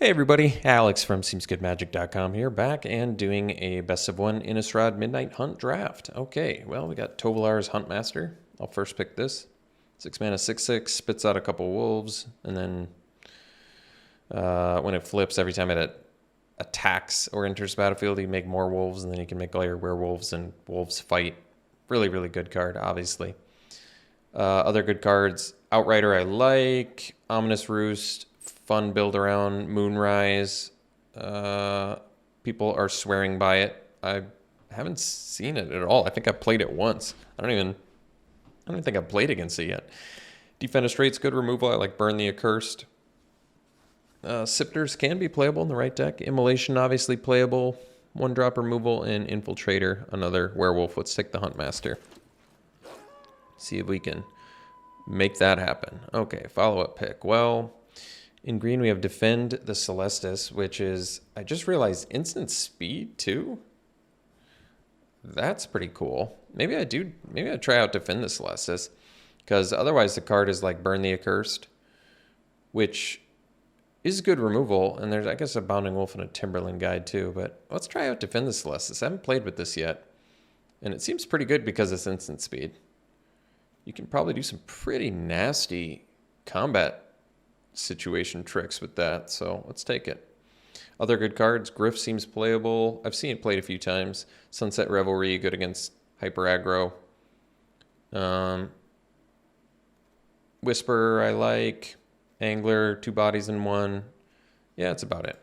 Hey everybody, Alex from SeemsGoodMagic.com here, back and doing a best of one Innistrad Midnight Hunt draft. Okay, well, we got Tovolar's Huntmaster. I'll first pick this. 6 mana, 6/6, spits out a couple wolves, and then when it flips, every time it attacks or enters the battlefield, you make more wolves, and then you can make all your werewolves and wolves fight. Really, really good card, obviously. Other good cards, Outrider I like, Ominous Roost, fun build around, Moonrise. People are swearing by it. I haven't seen it at all. I think I played it once. I don't even think I've played against it yet. Defenestrate's good removal. I like Burn the Accursed. Sipters can be playable in the right deck. Immolation obviously playable. 1-drop removal, and Infiltrator, another werewolf. Let's take the Huntmaster. See if we can make that happen. Okay, follow-up pick. Well, in green, we have Defend the Celestis, which is, I just realized, instant speed too. That's pretty cool. Maybe I try out Defend the Celestis, because otherwise the card is like Burn the Accursed, which is good removal. And there's, I guess, a Bounding Wolf and a Timberland Guide too. But let's try out Defend the Celestis. I haven't played with this yet, and it seems pretty good because it's instant speed. You can probably do some pretty nasty combat situation tricks with that, so let's take it. Other good cards, Griff seems playable. I've seen it played a few times. Sunset Revelry, good against hyper aggro. Whisper I like. Angler, 2 bodies in 1. Yeah, that's about it.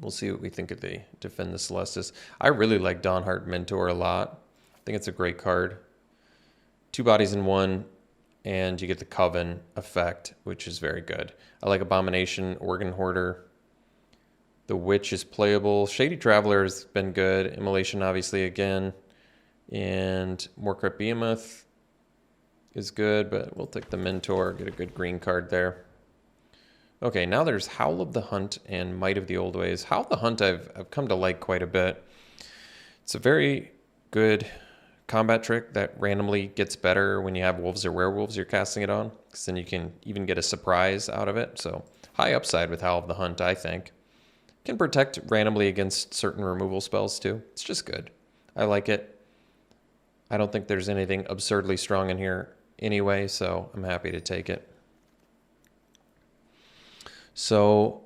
We'll see what we think of the Defend the Celestis. I really like Dawnheart Mentor a lot. I think it's a great card. 2 bodies in 1. And you get the Coven effect, which is very good. I like Abomination, Organ Hoarder. The Witch is playable. Shady Traveler has been good. Immolation, obviously, again. And Moorcrypt Behemoth is good, but we'll take the Mentor, get a good green card there. Okay, now there's Howl of the Hunt and Might of the Old Ways. Howl of the Hunt I've come to like quite a bit. It's a very good combat trick that randomly gets better when you have wolves or werewolves you're casting it on, because then you can even get a surprise out of it. So high upside with Howl of the Hunt, I think. Can protect randomly against certain removal spells too. It's just good. I like it. I don't think there's anything absurdly strong in here anyway, so I'm happy to take it. So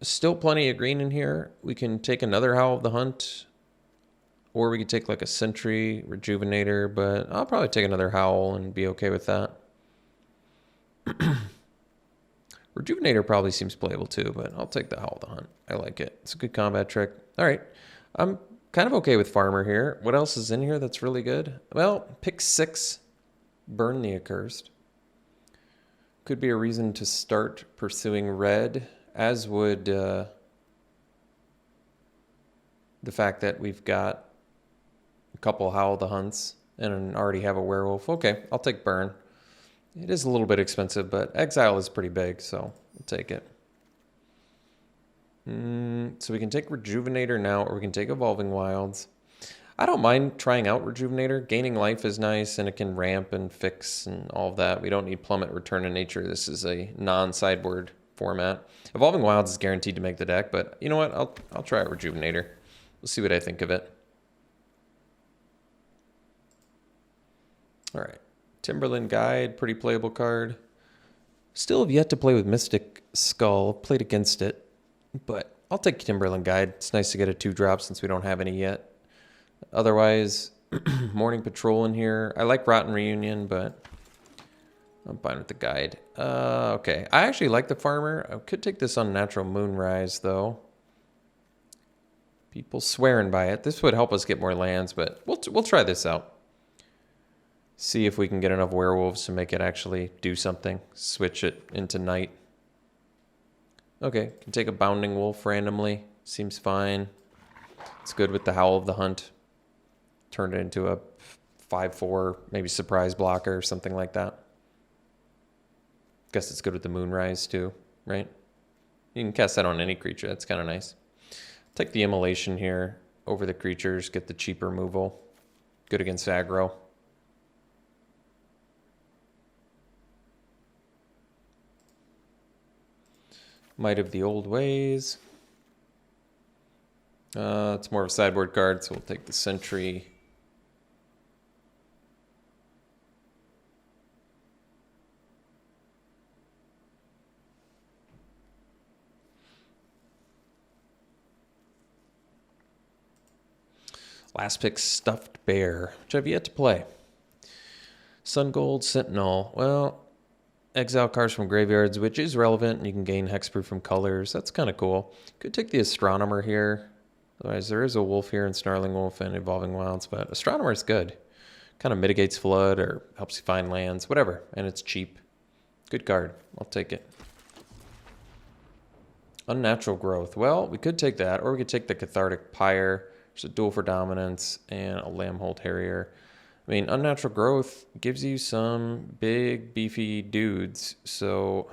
still plenty of green in here. We can take another Howl of the Hunt, or we could take like a Sentry, Rejuvenator, but I'll probably take another Howl and be okay with that. Rejuvenator probably seems playable too, but I'll take the Howl of the Hunt. I like it. It's a good combat trick. All right. I'm kind of okay with Farmer here. What else is in here that's really good? Well, pick 6, Burn the Accursed. Could be a reason to start pursuing red, as would the fact that we've got a couple Howl of the Hunts and already have a werewolf. Okay, I'll take Burn. It is a little bit expensive, but Exile is pretty big, so I'll take it. So we can take Rejuvenator now, or we can take Evolving Wilds. I don't mind trying out Rejuvenator. Gaining life is nice, and it can ramp and fix and all of that. We don't need Plummet, Return to Nature. This is a non-sideboard format. Evolving Wilds is guaranteed to make the deck, but you know what? I'll try out Rejuvenator. We'll see what I think of it. All right. Timberland Guide, pretty playable card. Still have yet to play with Mystic Skull. Played against it, but I'll take Timberland Guide. It's nice to get a 2-drop since we don't have any yet. Otherwise, Morning Patrol in here. I like Rotten Reunion, but I'm fine with the guide. Okay, I actually like the Farmer. I could take this Unnatural Moonrise, though. People swearing by it. This would help us get more lands, but we'll try this out. See if we can get enough werewolves to make it actually do something. Switch it into night. Okay, can take a Bounding Wolf randomly. Seems fine. It's good with the Howl of the Hunt. Turn it into a 5/4, maybe surprise blocker or something like that. Guess it's good with the Moonrise too, right? You can cast that on any creature. That's kind of nice. Take the Immolation here over the creatures. Get the cheap removal. Good against aggro. Might of the Old Ways. It's more of a sideboard card, so we'll take the Sentry. Last pick, Stuffed Bear, which I've yet to play. Sun Gold Sentinel. Well, exile cards from graveyards, which is relevant, and you can gain hexproof from colors. That's kind of cool. Could take the Astronomer here. Otherwise, there is a Wolf here, and Snarling Wolf, and Evolving Wilds, but Astronomer is good. Kind of mitigates flood or helps you find lands, whatever, and it's cheap. Good card. I'll take it. Unnatural Growth. Well, we could take that, or we could take the Cathartic Pyre. There's a Duel for Dominance and a Lambhold Harrier. I mean, Unnatural Growth gives you some big, beefy dudes, so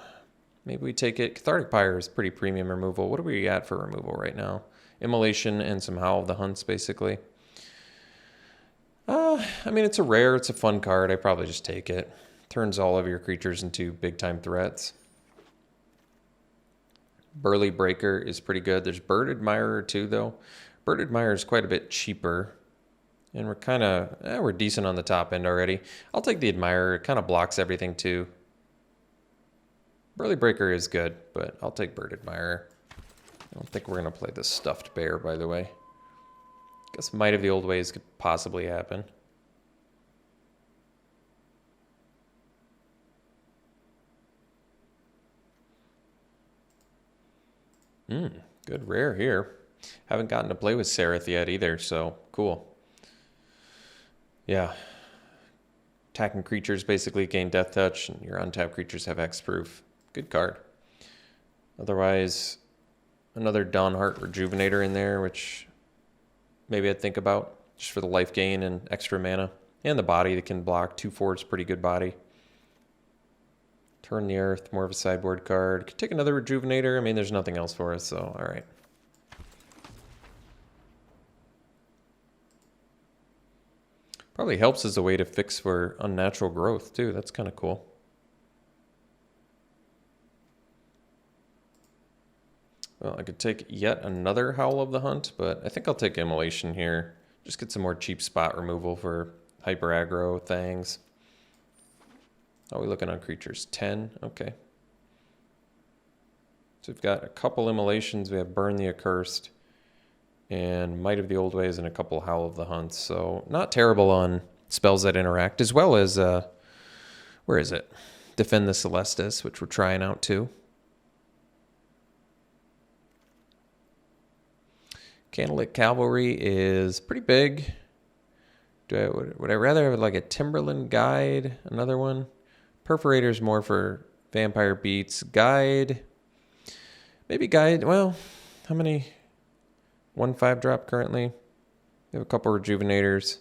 maybe we take it. Cathartic Pyre is pretty premium removal. What are we at for removal right now? Immolation and some Howl of the Hunts, basically. I mean, it's a rare. It's a fun card. I probably just take it. Turns all of your creatures into big-time threats. Burly Breaker is pretty good. There's Bird Admirer, too, though. Bird Admirer is quite a bit cheaper. And we're kind of, we're decent on the top end already. I'll take the Admirer. It kind of blocks everything, too. Burly Breaker is good, but I'll take Bird Admirer. I don't think we're going to play the Stuffed Bear, by the way. Guess Might of the Old Ways could possibly happen. Good rare here. Haven't gotten to play with Sereth yet either, so cool. Yeah. Attacking creatures basically gain Death Touch, and your untapped creatures have Hexproof. Good card. Otherwise, another Dawnheart Rejuvenator in there, which maybe I'd think about, just for the life gain and extra mana. And the body that can block. 2/4 is pretty good body. Turn the Earth, more of a sideboard card. Could take another Rejuvenator. I mean, there's nothing else for us, so all right. Probably helps as a way to fix for Unnatural Growth, too. That's kind of cool. Well, I could take yet another Howl of the Hunt, but I think I'll take Immolation here. Just get some more cheap spot removal for hyper aggro things. How are we looking on creatures? 10? Okay. So we've got a couple Immolations. We have Burn the Accursed and Might of the Old Ways and a couple Howl of the Hunts. So not terrible on spells that interact, as well as, where is it? Defend the Celestis, which we're trying out too. Candlelit Cavalry is pretty big. Would I rather have like a Timberland Guide, another one? Perforator's more for vampire beats. Guide, maybe Guide. Well, how many? 1/5 drop currently. We have a couple Rejuvenators.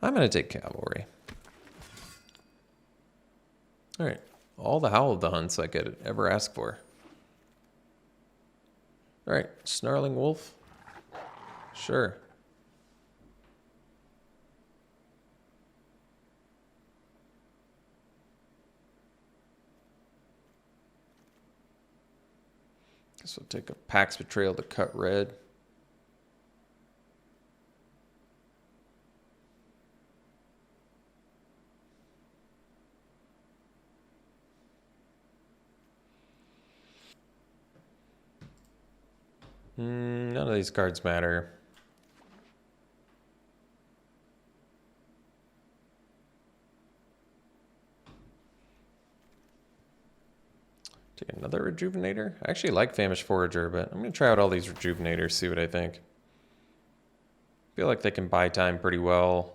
I'm going to take Cavalry. All right. All the Howl of the Hunts I could ever ask for. All right. Snarling Wolf. Sure. Guess we'll take a Pax Betrayal to cut red. None of these cards matter. Take another Rejuvenator. I actually like Famished Forager, but I'm going to try out all these Rejuvenators, see what I think. Feel like they can buy time pretty well.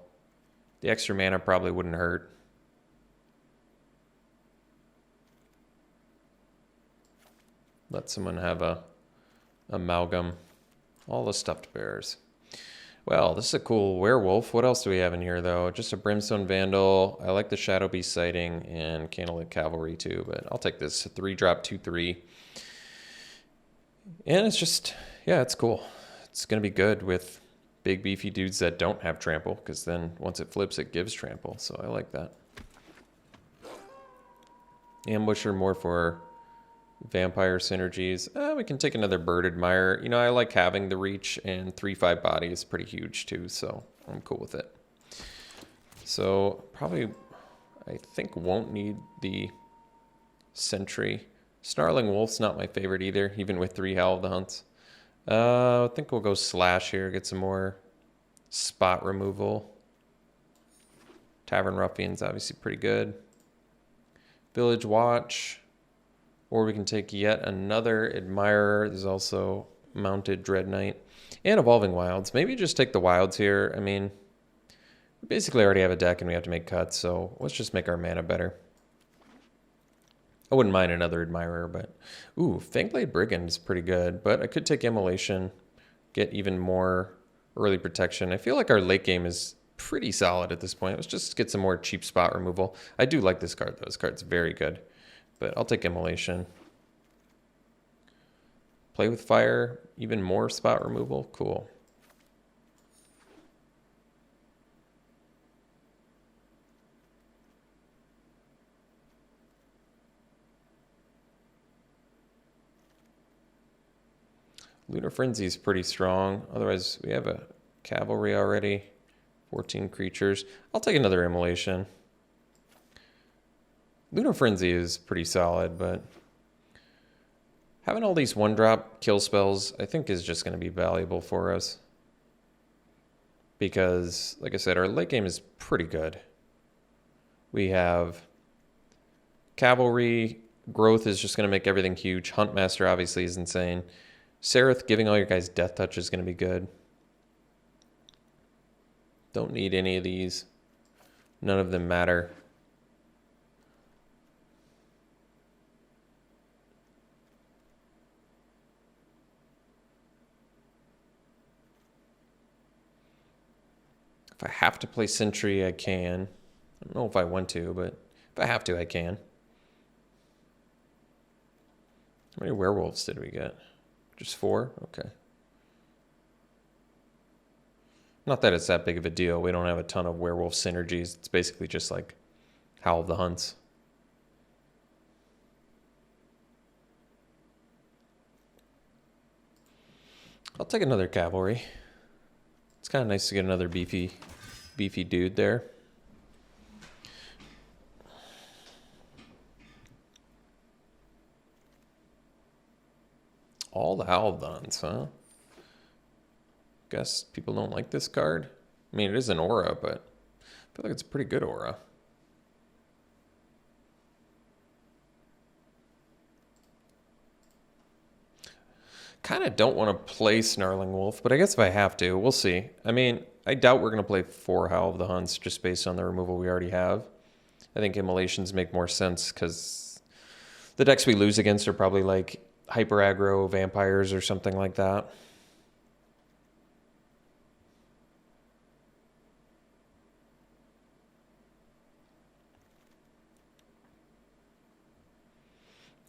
The extra mana probably wouldn't hurt. Let someone have a amalgam. All the Stuffed Bears. Well, this is a cool werewolf. What else do we have in here, though? Just a Brimstone Vandal. I like the Shadow Beast Sighting and Candlelit Cavalry, too, but I'll take this 3-drop 2/3. And it's just, yeah, it's cool. It's going to be good with big, beefy dudes that don't have trample, because then once it flips, it gives trample, so I like that. Ambusher more for vampire synergies. We can take another Bird Admirer. You know, I like having the reach, and 3/5 body is pretty huge too, so I'm cool with it. So probably, I think, won't need the Sentry. Snarling Wolf's not my favorite either, even with 3 Howl of the Hunts. I think we'll go Slash here, get some more spot removal. Tavern Ruffian's obviously pretty good. Village Watch. Or we can take yet another Admirer. There's also Mounted Dread Knight. And Evolving Wilds. Maybe just take the Wilds here. I mean, we basically already have a deck and we have to make cuts, so let's just make our mana better. I wouldn't mind another Admirer, but... Ooh, Fangblade Brigand is pretty good, but I could take Immolation, get even more early protection. I feel like our late game is pretty solid at this point. Let's just get some more cheap spot removal. I do like this card, though. This card's very good, but I'll take Immolation. Play with Fire, even more spot removal. Cool. Lunar Frenzy is pretty strong. Otherwise, we have a Cavalry already. 14 creatures. I'll take another Immolation. Lunar Frenzy is pretty solid, but having all these 1-drop kill spells, I think, is just going to be valuable for us. Because, like I said, our late game is pretty good. We have Cavalry. Growth is just going to make everything huge. Huntmaster obviously is insane. Seraph, giving all your guys Death Touch is going to be good. Don't need any of these. None of them matter. If I have to play Sentry, I can. I don't know if I want to, but if I have to, I can. How many werewolves did we get? Just 4? Okay. Not that it's that big of a deal. We don't have a ton of werewolf synergies. It's basically just like Howl of the Hunts. I'll take another Cavalry. It's kind of nice to get another beefy dude there. All the Howl of the Hunts, huh? Guess people don't like this card. I mean, it is an aura, but I feel like it's a pretty good aura. Kind of don't want to play Snarling Wolf, but I guess if I have to, we'll see. I mean, I doubt we're going to play 4 Howl of the Hunts just based on the removal we already have. I think Immolations make more sense because the decks we lose against are probably like hyper aggro vampires or something like that.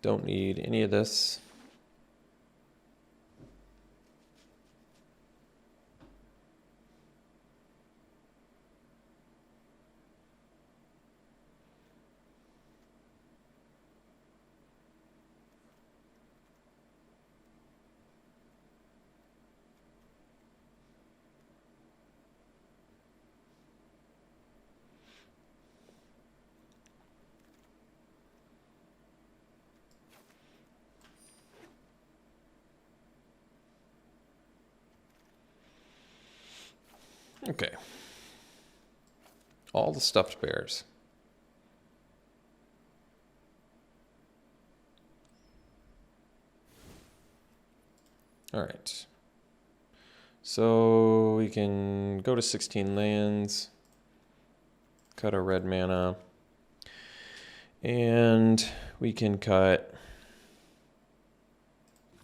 Don't need any of this. Okay. All the stuffed bears. All right. So we can go to 16 lands, cut a red mana, and we can cut...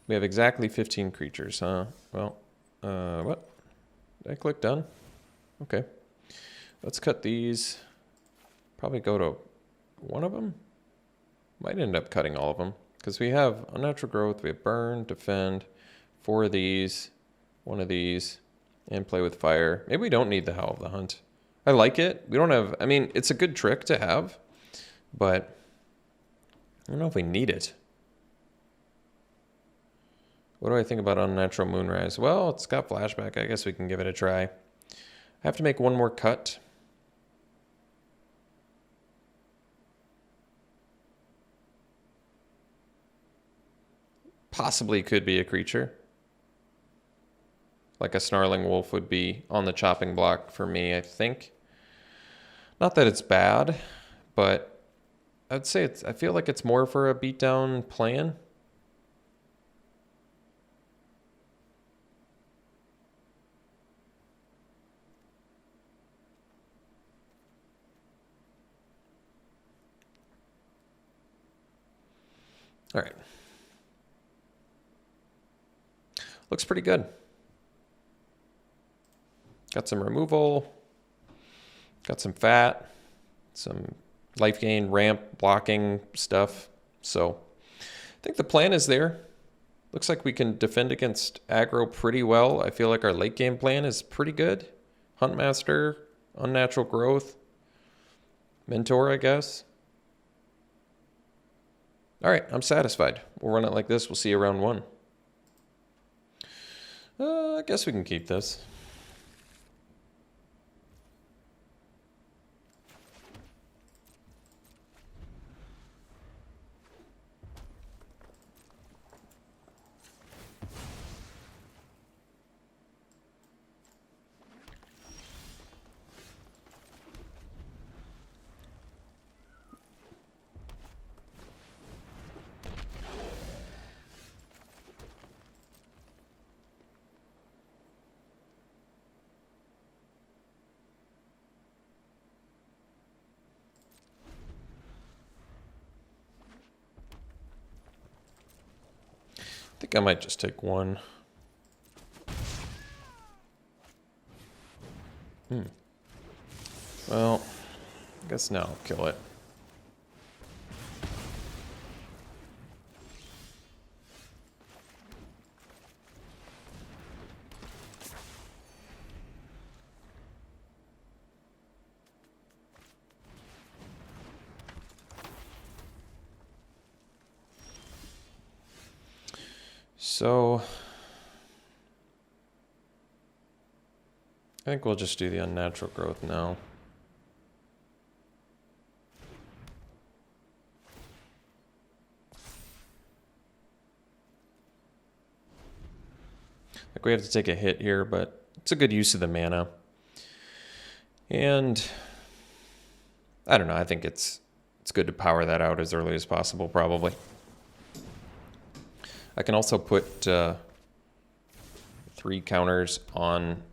We have exactly 15 creatures, huh? Well, what? Did I click done? Okay. Let's cut these. Probably go to one of them. Might end up cutting all of them. Because we have Unnatural Growth, we have Burn, Defend, 4 of these, 1 of these, and Play with Fire. Maybe we don't need the Howl of the Hunt. I like it. We don't have... I mean, it's a good trick to have, but I don't know if we need it. What do I think about Unnatural Moonrise? Well, it's got flashback. I guess we can give it a try. I have to make one more cut. Possibly could be a creature. Like a Snarling Wolf would be on the chopping block for me, I think. Not that it's bad, but I'd say I feel like it's more for a beatdown plan. All right. Looks pretty good. Got some removal. Got some fat. Some life gain, ramp, blocking stuff. So I think the plan is there. Looks like we can defend against aggro pretty well. I feel like our late game plan is pretty good. Huntmaster, Unnatural Growth, Mentor, I guess. All right, I'm satisfied. We'll run it like this. We'll see you round one. I guess we can keep this. I think I might just take one. Well, I guess now I'll kill it. So I think we'll just do the Unnatural Growth now. Like we have to take a hit here, but it's a good use of the mana. And I don't know, I think it's good to power that out as early as possible, probably. I can also put 3 counters on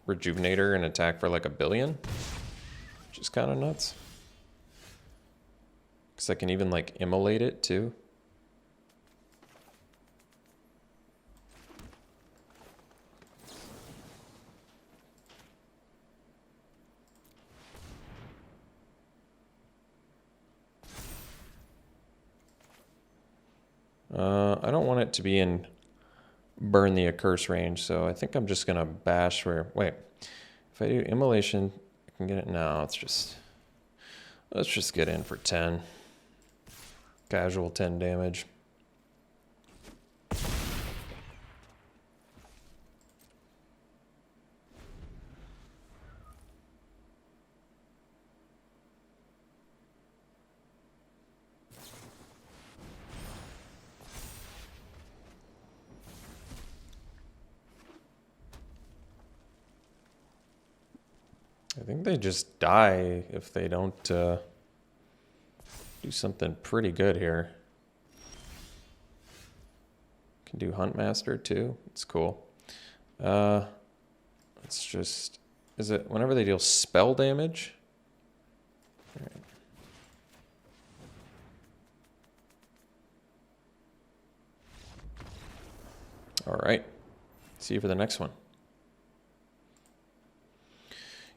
Rejuvenator and attack for like 1 billion, which is kind of nuts. Because I can even like immolate it too. I don't want it to be in burn the Accurse range, so I think I'm just gonna bash where, wait, if I do immolation, I can get it now. Let's just get in for 10. Casual 10 damage. I think they just die if they don't do something pretty good here. Can do Huntmaster too. It's cool. It's just, is it whenever they deal spell damage? All right. See you for the next one.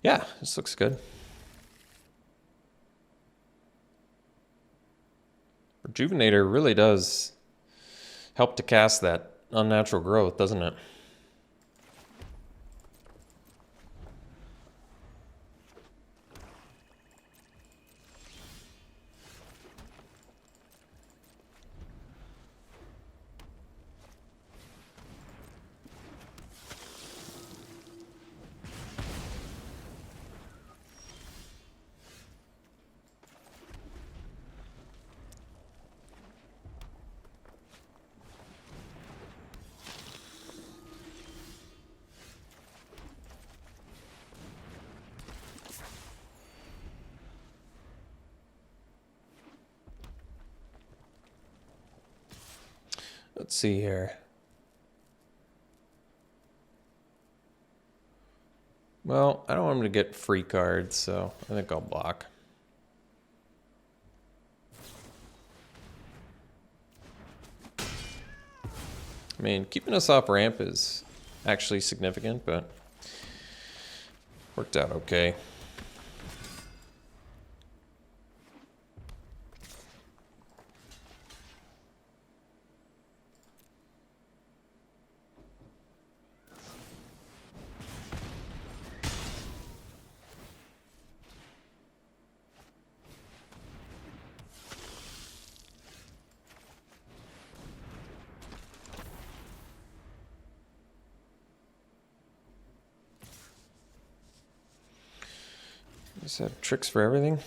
Yeah, this looks good. Rejuvenator really does help to cast that Unnatural Growth, doesn't it? Let's see here. Well, I don't want him to get free cards, so I think I'll block. I mean, keeping us off ramp is actually significant, but worked out okay. Just have tricks for everything.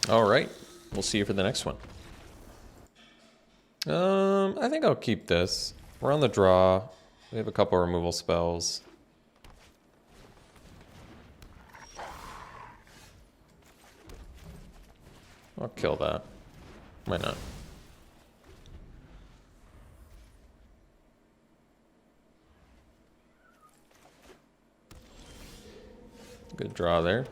All right, we'll see you for the next one. I think I'll keep this. We're on the draw. We have a couple removal spells. I'll kill that. Why not? Good draw there.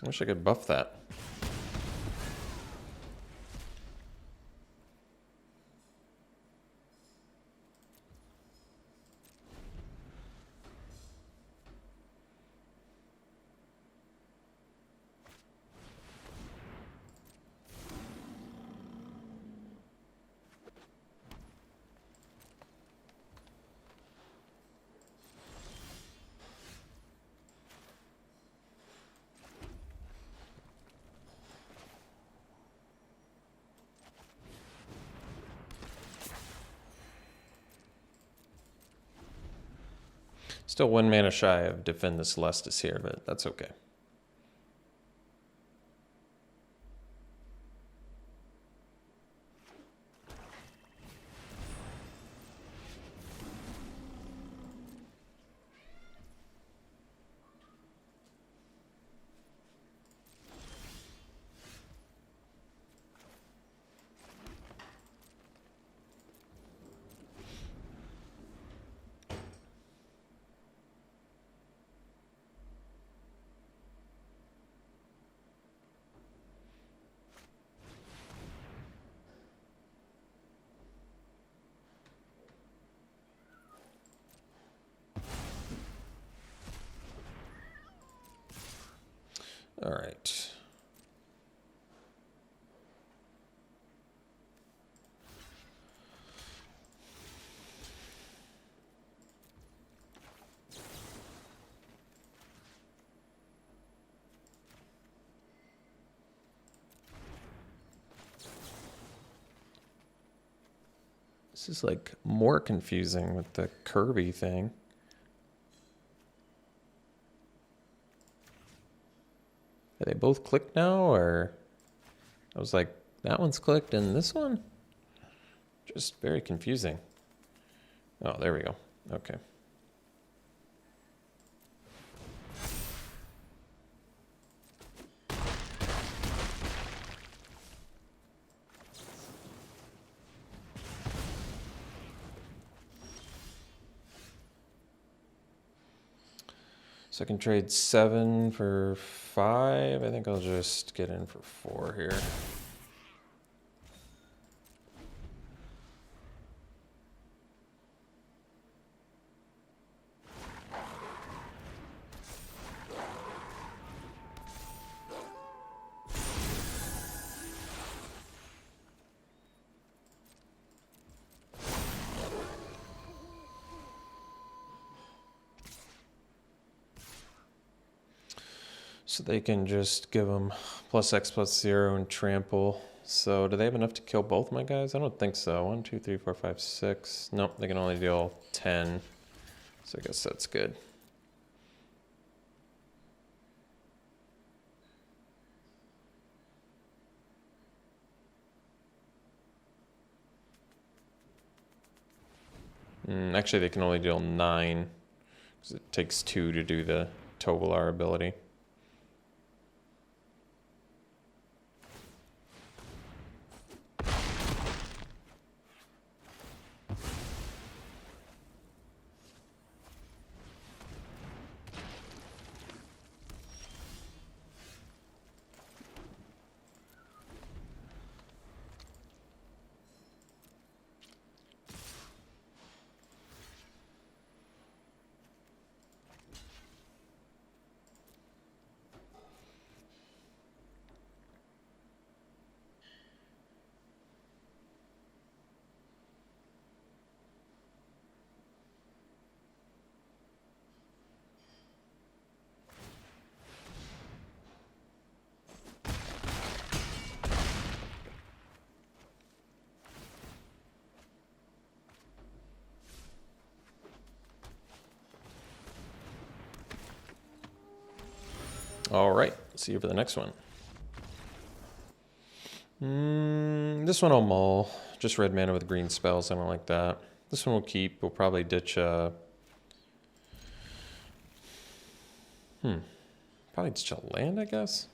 I wish I could buff that. Still 1 mana shy of Defend the Celestis here, but that's okay. All right. This is like more confusing with the Kirby thing. Are they both clicked now, or I was like, that one's clicked and this one? Just very confusing. Oh, there we go. Okay. So I can trade 7 for 5. I think I'll just get in for 4 here. So they can just give them +X+0 and trample. So do they have enough to kill both my guys? I don't think so. 1, 2, 3, 4, 5, 6. Nope, they can only deal 10. So I guess that's good. Actually, they can only deal 9. Because it takes 2 to do the Tovolar ability. All right, see you for the next one. This one I'll mull. Just red mana with green spells. I don't like that. This one we'll keep. We'll probably ditch probably ditch a land, I guess.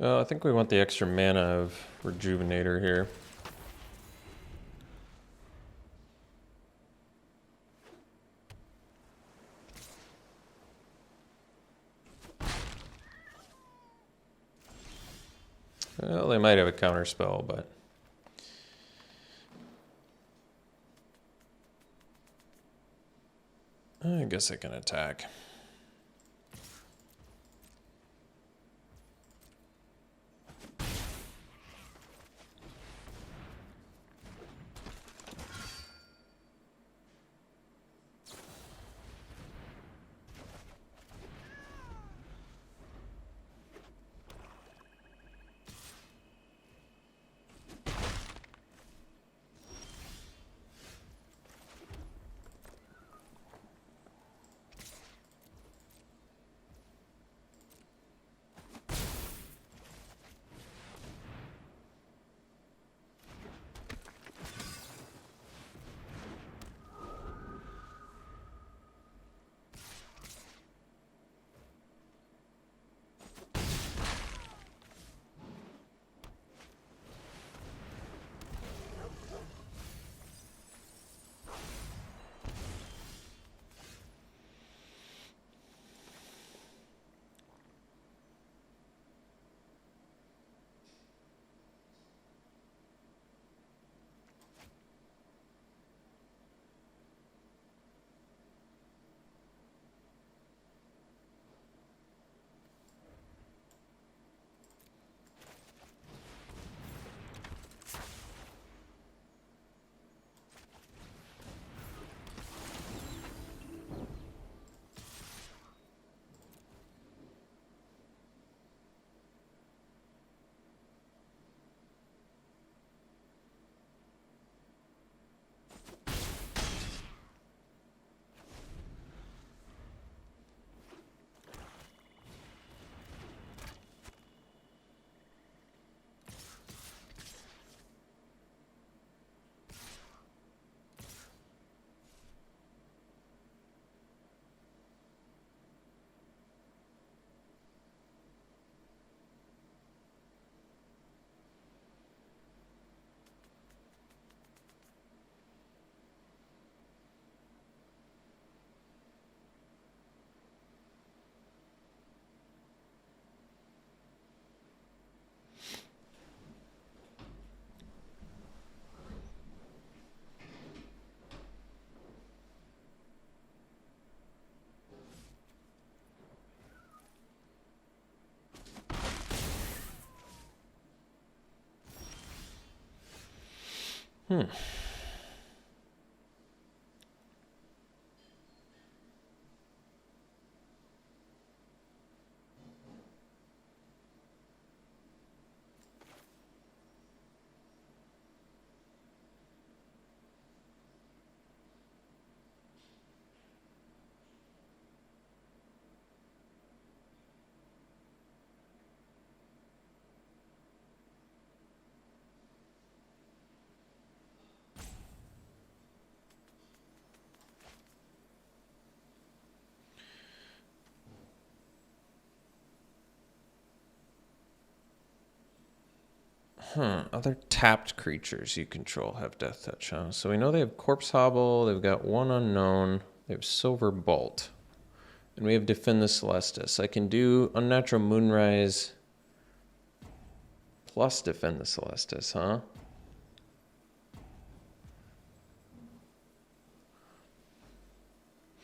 I think we want the extra mana of Rejuvenator here. Well, they might have a counter spell, but I guess I can attack. Other tapped creatures you control have Death Touch, huh? So we know they have Corpse Hobble, they've got one unknown, they have Silver Bolt, and we have Defend the Celestis. I can do Unnatural Moonrise plus Defend the Celestis, huh?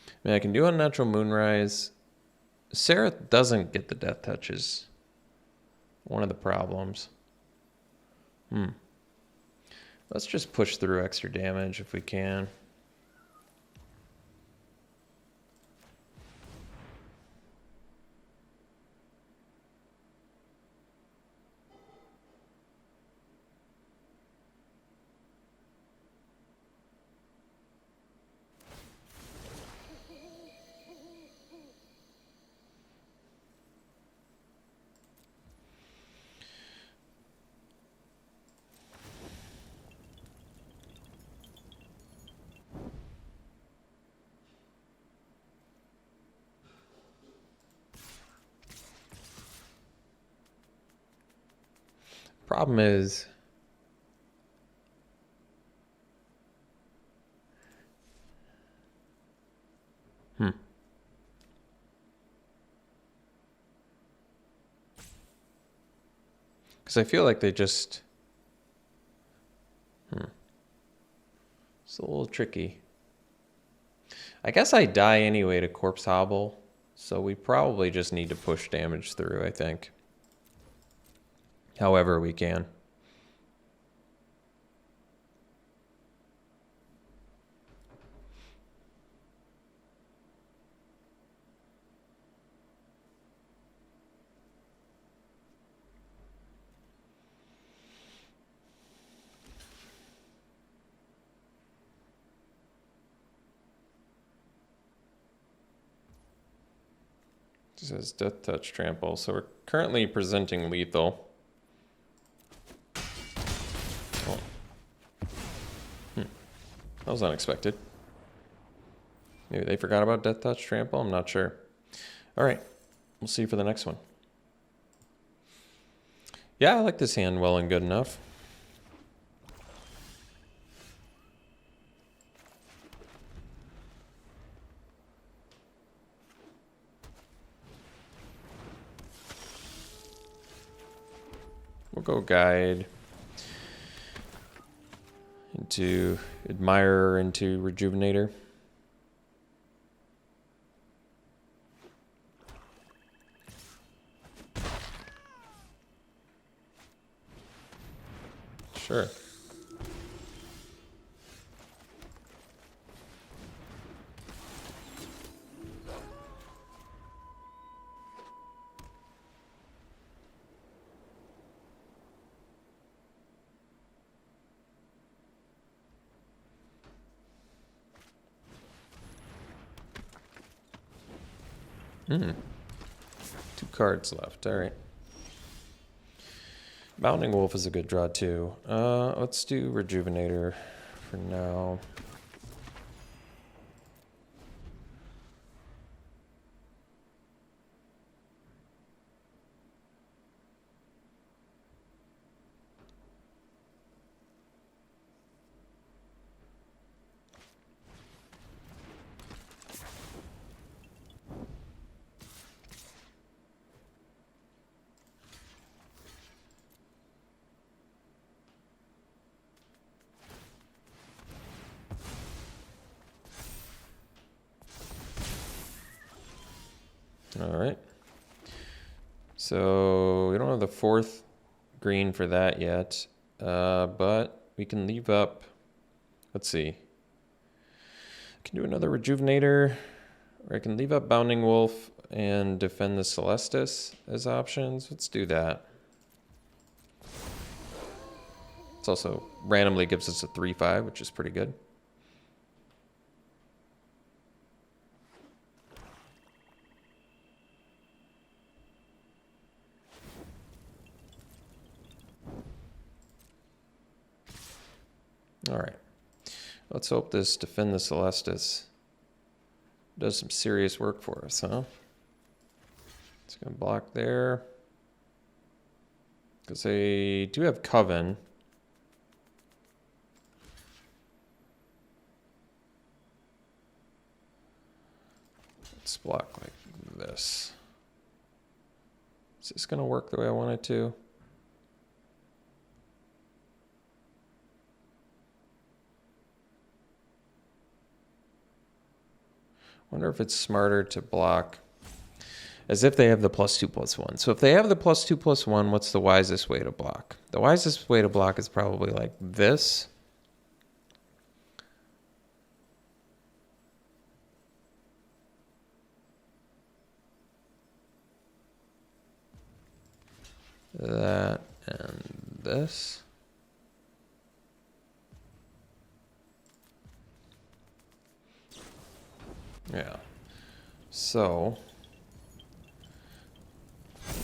I mean, I can do Unnatural Moonrise. Sarah doesn't get the Death Touches. One of the problems. Let's just push through extra damage if we can. Problem is, Because I feel like they just... It's a little tricky. I guess I die anyway to Corpse Hobble, so we probably just need to push damage through, I think. However we can. It says Death Touch Trample, so we're currently presenting lethal. Oh. That was unexpected. Maybe they forgot about Death Touch Trample? I'm not sure. All right, we'll see for the next one. Yeah, I like this hand well and good enough. We'll go Guide into Admirer into Rejuvenator. Sure. Two cards left. All right. Bounding Wolf is a good draw too. Let's do Rejuvenator for now. All right. So we don't have the fourth green for that yet, but we can leave up. Let's see. I can do another Rejuvenator, or I can leave up Bounding Wolf and defend the Celestis as options. Let's do that. It's also randomly gives us a 3/5, which is pretty good. All right, let's hope this Defend the Celestis does some serious work for us, huh? It's gonna block there. Because they do have Coven. Let's block like this. Is this gonna work the way I want it to? Wonder if it's smarter to block as if they have the +2/+1. So if they have the +2/+1, what's the wisest way to block? The wisest way to block is probably like this. That and this. Yeah. So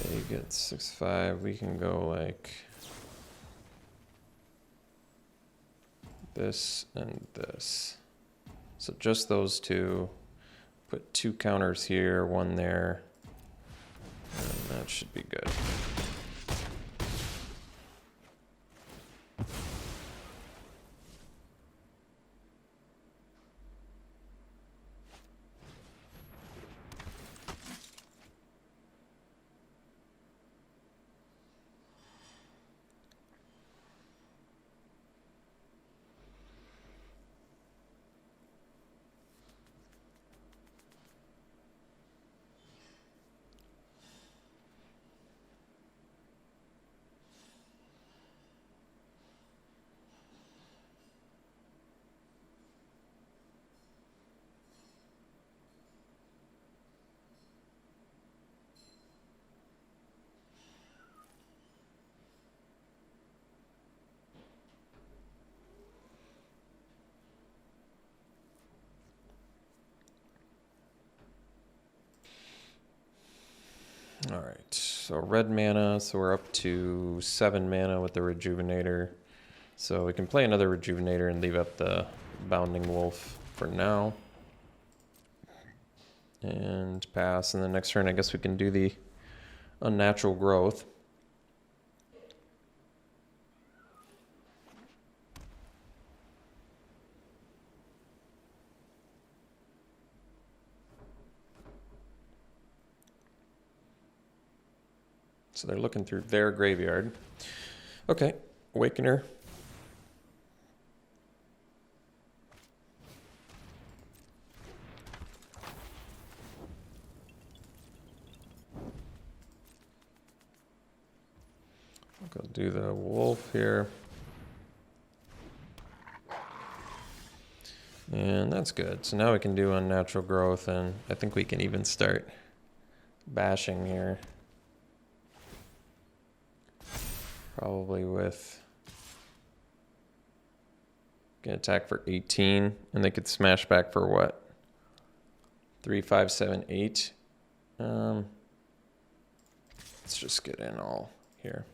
they get 6/5. We can go like this and this. So just those two. Put 2 counters here, 1 there. And that should be good. All right, so red mana, so we're up to 7 mana with the Rejuvenator. So we can play another Rejuvenator and leave up the Bounding Wolf for now. And pass, and the next turn I guess we can do the Unnatural Growth. So they're looking through their graveyard. Okay, Awakener. I'll go do the wolf here. And that's good. So now we can do Unnatural Growth, and I think we can even start bashing here. Probably with... Can attack for 18, and they could smash back for what? 3, 5, 7, 8. Let's just get in all here.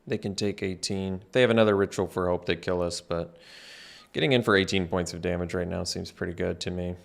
They can take 18. If they have another Ritual for Hope, they kill us, but getting in for 18 points of damage right now seems pretty good to me.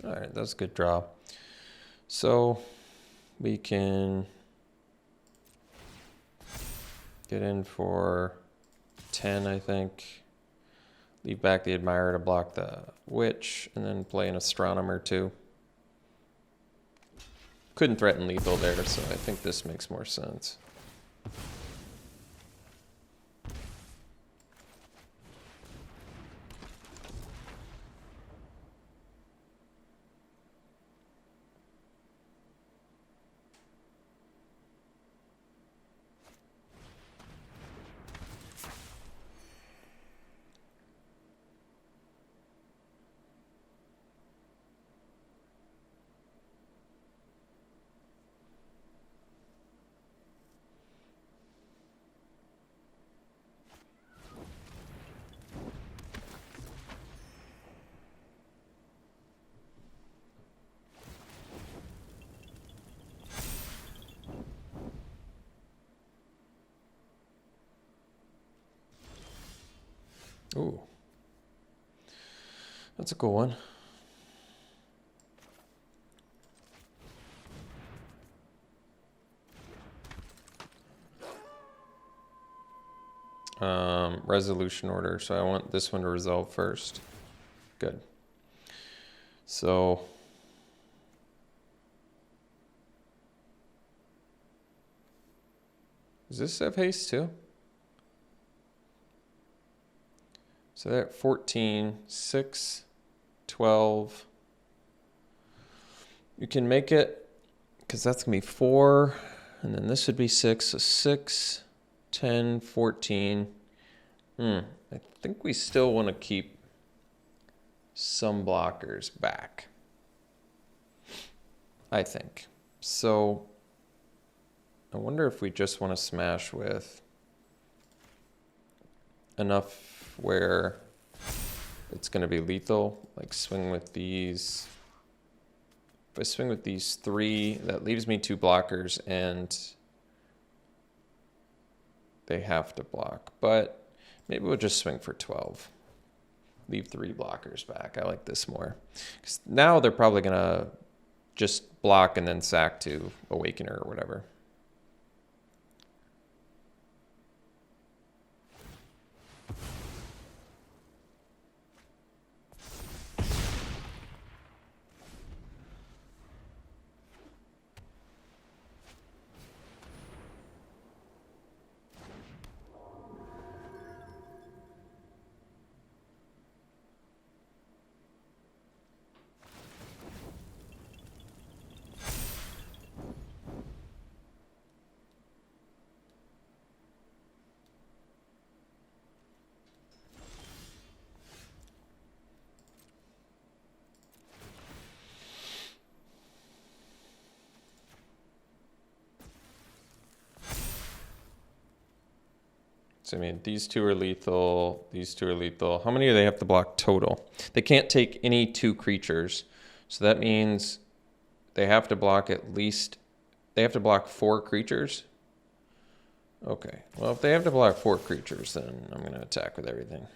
All right, that's a good draw. So we can get in for 10, I think. Leave back the Admirer to block the Witch, and then play an Astronomer too. Couldn't threaten lethal there, so I think this makes more sense. Ooh. That's a cool one. Resolution order, so I want this one to resolve first. Good. So does this have haste too? So they're at 14, 6, 12. You can make it, because that's going to be 4, and then this would be 6, so 6, 10, 14. I think we still want to keep some blockers back. I think. So I wonder if we just want to smash with enough where it's going to be lethal, like swing with these If I swing with these 3, that leaves me 2 blockers, and they have to block. But maybe we'll just swing for 12. Leave 3 blockers back. I like this more. 'Cause now they're probably going to just block and then sack to Awakener or whatever. So, I mean, these 2 are lethal. These 2 are lethal. How many do they have to block total? They can't take any 2 creatures. So that means they have to block at least... They have to block 4 creatures? Okay. Well, if they have to block 4 creatures, then I'm going to attack with everything.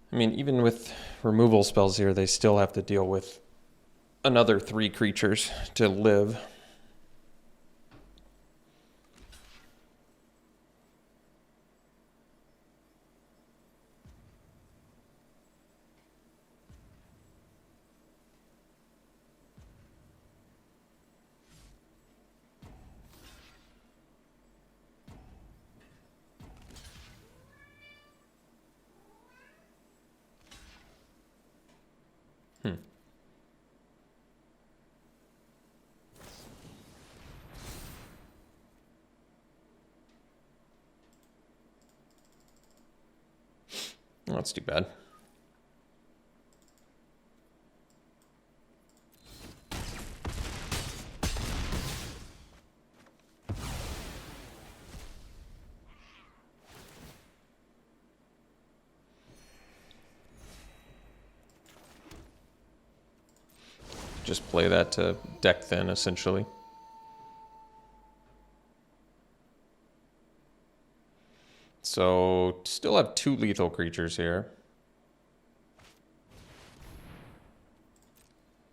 I mean, even with removal spells here, they still have to deal with another 3 creatures to live. Oh, that's too bad. Just play that to deck thin, essentially. So, still have 2 lethal creatures here.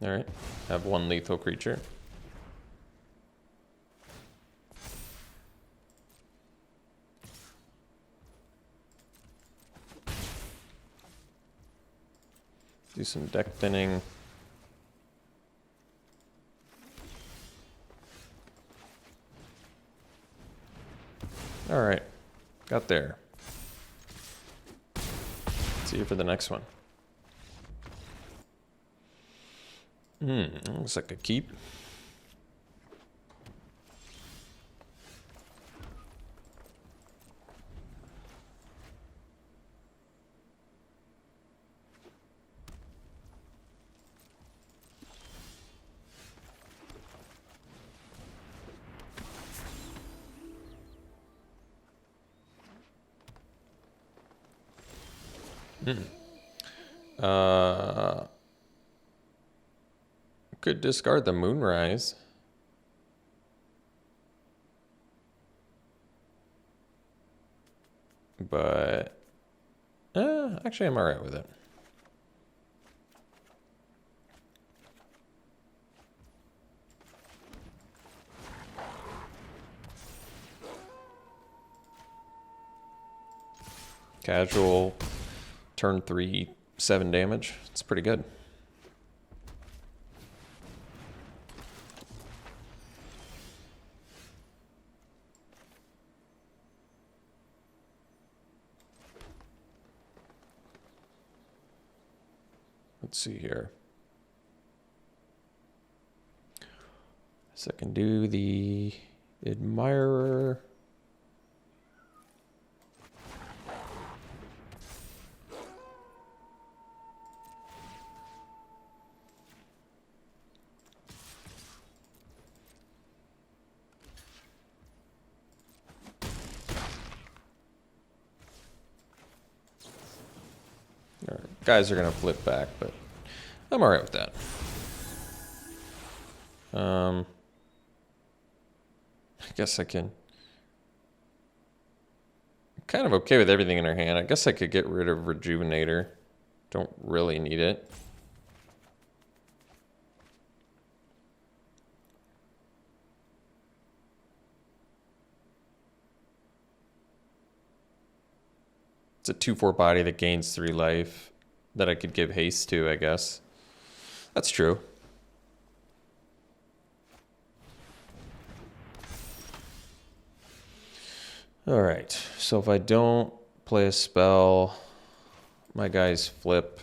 Alright, have 1 lethal creature. Do some deck thinning. Alright, got there. See you for the next one. Looks like a keep. Could discard the Moonrise. But actually I'm alright with it. Casual, turn 3, 7 damage. It's pretty good. Let's see here. So I can do the Admirer. All right, guys are gonna flip back, but I'm all right with that. I guess I can. I'm kind of okay with everything in her hand. I guess I could get rid of Rejuvenator. Don't really need it. It's a 2/4 body that gains 3 life that I could give haste to, I guess. That's true. All right, so if I don't play a spell, my guys flip.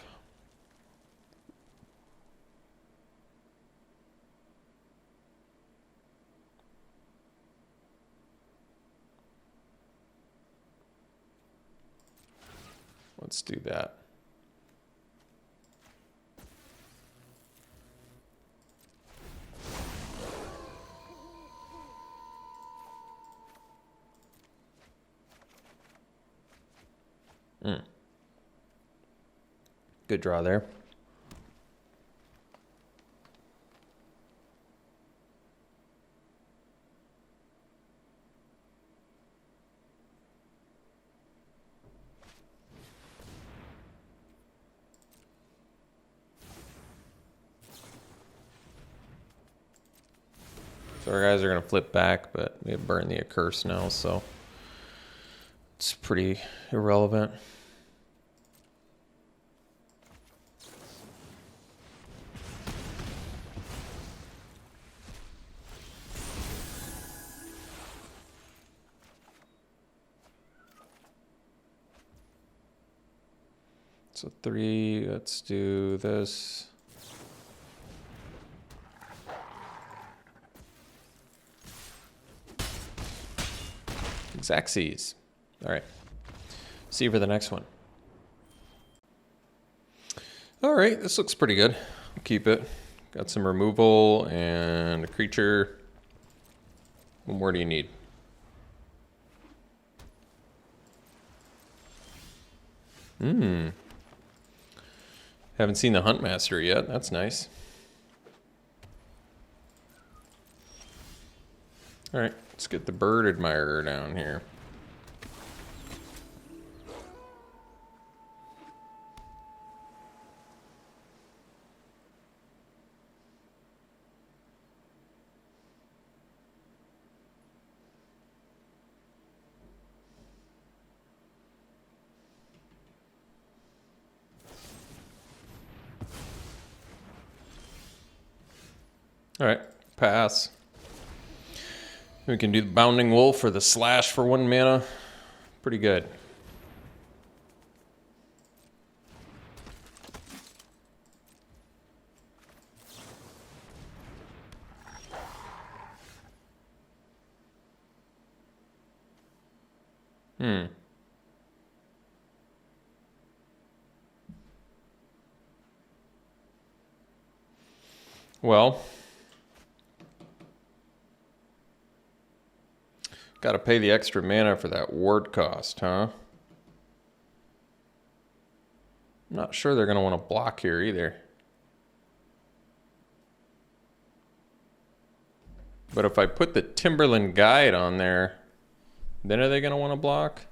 Let's do that. Good draw there. So our guys are going to flip back, but we have burned the Accurse now, so it's pretty irrelevant. So 3, let's do this. Xaxes. All right. See you for the next one. All right, this looks pretty good. I'll keep it. Got some removal and a creature. What more do you need? Haven't seen the Huntmaster yet. That's nice. All right, let's get the Bird Admirer down here. All right, pass. We can do the Bounding Wolf or the Slash for 1 mana. Pretty good. Well, got to pay the extra mana for that ward cost, huh? I'm not sure they're going to want to block here either. But if I put the Timberland Guide on there, then are they going to want to block?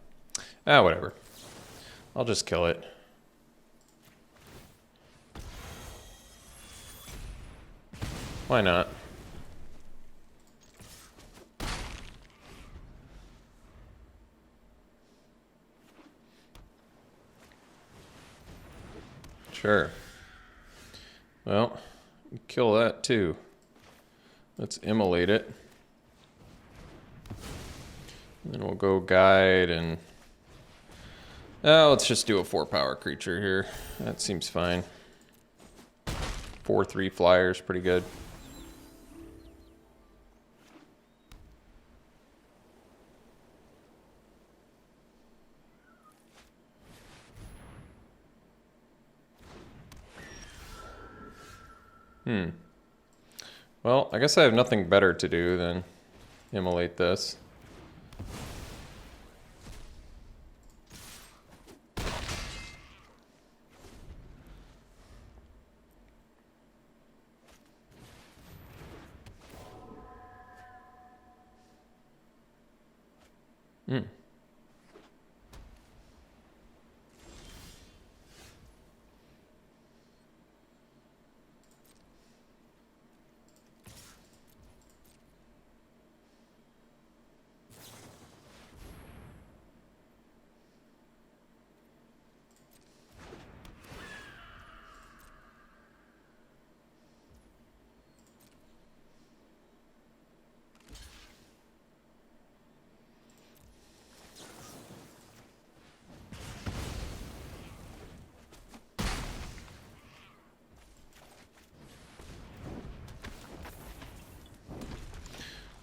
Ah, whatever. I'll just kill it. Why not? Sure. Well, kill that too. Let's immolate it. And then we'll go guide and... let's just do a 4-power creature here. That seems fine. 4/3 flyers, pretty good. Well, I guess I have nothing better to do than immolate this.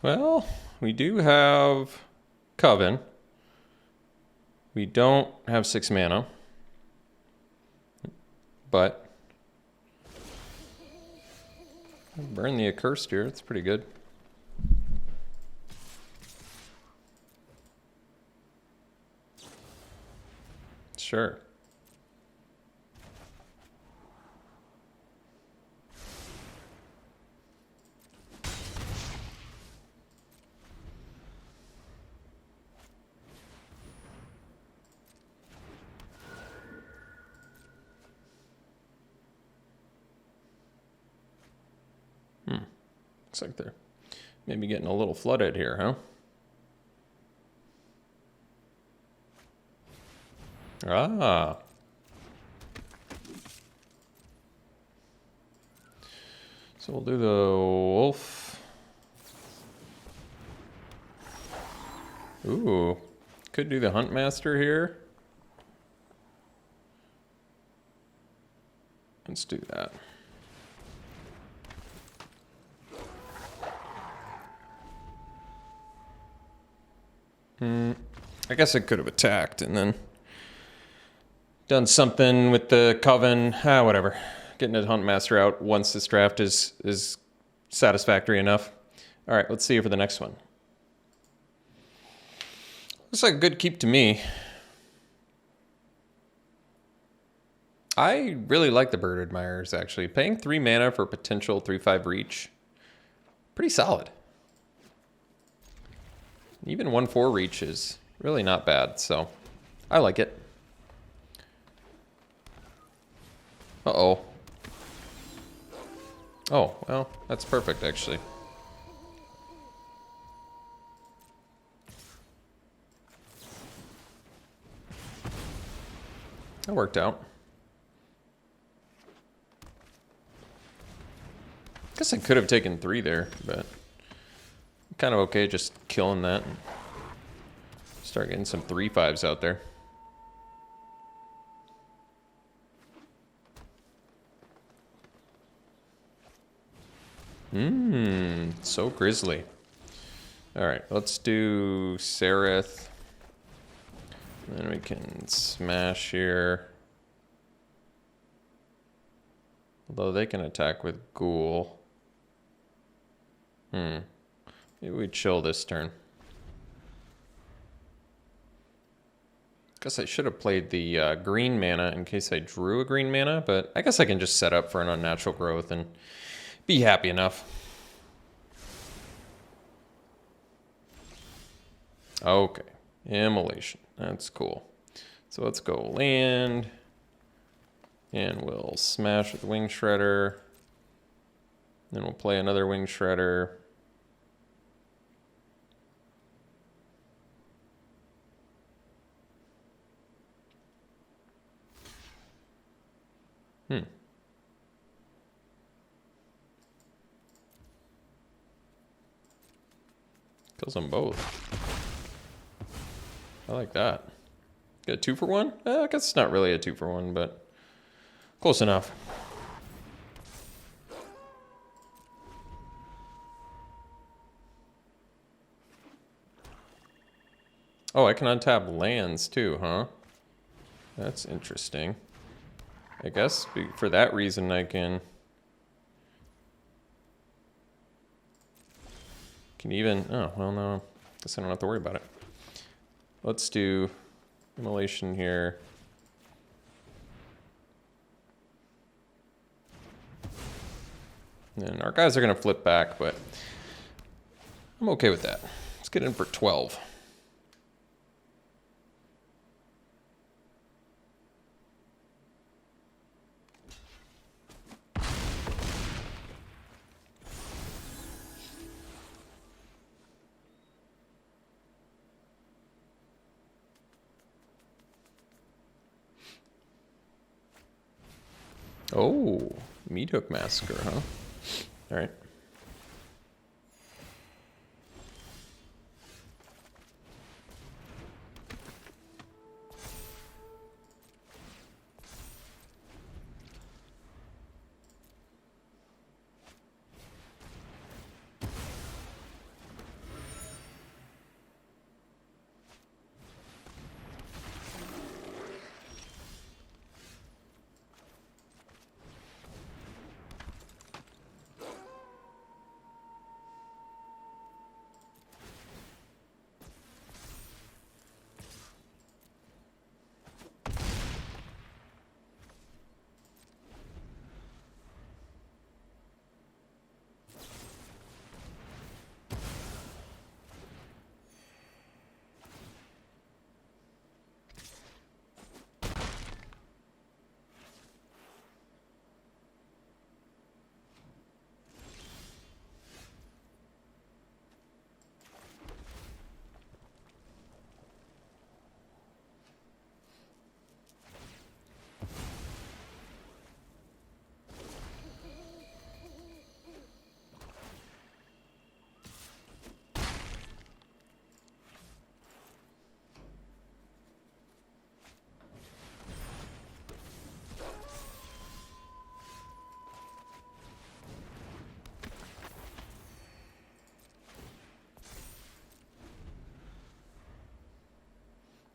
Well, we do have Coven. We don't have 6 mana. But burn the Accursed here. It's pretty good. Sure. Looks like they're maybe getting a little flooded here, huh? Ah. So we'll do the wolf. Ooh. Could do the Huntmaster here. Let's do that. I guess I could have attacked and then done something with the Coven. Whatever. Getting a Huntmaster out once this draft is satisfactory enough. All right, let's see you for the next one. Looks like a good keep to me. I really like the Bird Admirers, actually. Paying 3 mana for potential 3/5 reach. Pretty solid. Even 1/4 reach is really not bad, so I like it. Uh-oh. Oh, well, that's perfect, actually. That worked out. Guess I could have taken 3 there, but I'm kind of okay just killing that. And start getting some 3/5s out there. So grisly. All right, let's do Sereth. Then we can smash here. Although they can attack with Ghoul. Maybe we chill this turn. Guess I should have played the green mana in case I drew a green mana, but I guess I can just set up for an Unnatural Growth and be happy enough. Okay, Immolation. That's cool. So let's go land. And we'll smash with Wing Shredder. Then we'll play another Wing Shredder. Kills them both. I like that. Get a 2-for-1? I guess it's not really a 2-for-1, but close enough. Oh, I can untap lands too, huh? That's interesting. I guess for that reason I can even, oh, well, no, guess I don't have to worry about it. Let's do immolation here. And our guys are going to flip back, but I'm okay with that. Let's get in for 12. Oh, Meat Hook Massacre, huh? All right.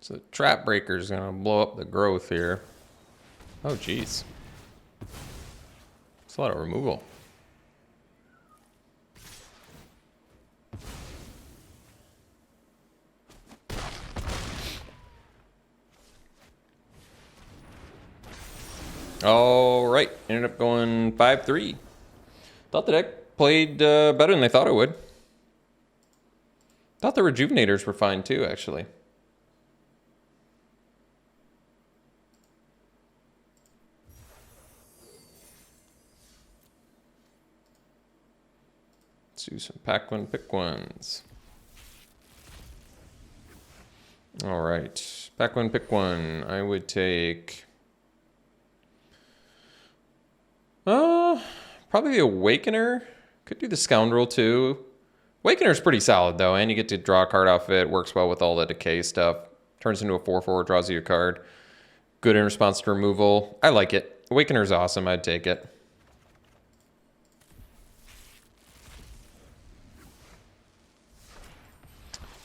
So Trap Breaker is going to blow up the growth here. Oh, geez. It's a lot of removal. All right, ended up going 5-3. Thought the deck played better than they thought it would. Thought the Rejuvenators were fine too, actually. Let's do some pack one, pick ones. All right, pack one, pick one. I would take... probably the Awakener. Could do the Scoundrel too. Awakener's pretty solid though, and you get to draw a card off it. Works well with all the decay stuff. Turns into a 4/4, draws you a card. Good in response to removal. I like it. Awakener's awesome. I'd take it.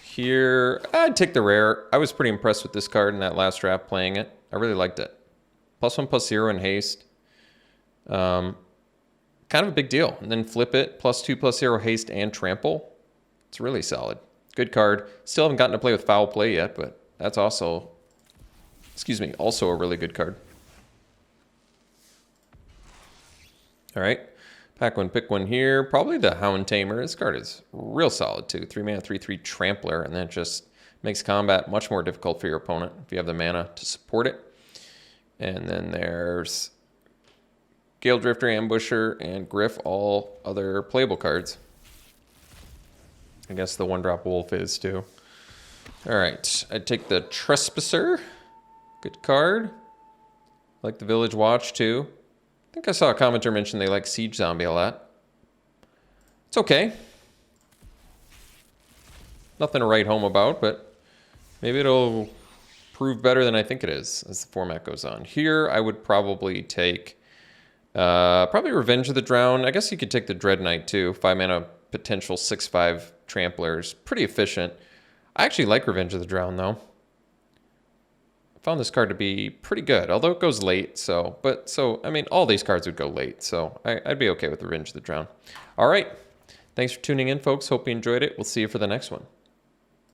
Here, I'd take the rare. I was pretty impressed with this card in that last draft playing it. I really liked it. +1/+0 in haste. Kind of a big deal. And then flip it, +2/+0 haste and trample. It's really solid. Good card. Still haven't gotten to play with foul play yet, but that's also, also a really good card. All right. Pack one, pick one here. Probably the Hound Tamer. This card is real solid too. 3-mana, 3/3 Trampler, and that just makes combat much more difficult for your opponent if you have the mana to support it. And then there's Gale Drifter, Ambusher, and Griff, all other playable cards. I guess the 1-drop Wolf is too. All right, I'd take the Trespasser. Good card. Like the Village Watch too. I think I saw a commenter mention they like Siege Zombie a lot. It's okay. Nothing to write home about, but maybe it'll prove better than I think it is as the format goes on. Here, I would probably take probably Revenge of the Drowned. I guess you could take the Dread Knight too. 5-mana potential 6/5 Tramplers. Pretty efficient. I actually like Revenge of the Drowned, though. I found this card to be pretty good, although it goes late, I mean, all these cards would go late, so I'd be okay with Revenge of the Drowned. All right. Thanks for tuning in, folks. Hope you enjoyed it. We'll see you for the next one.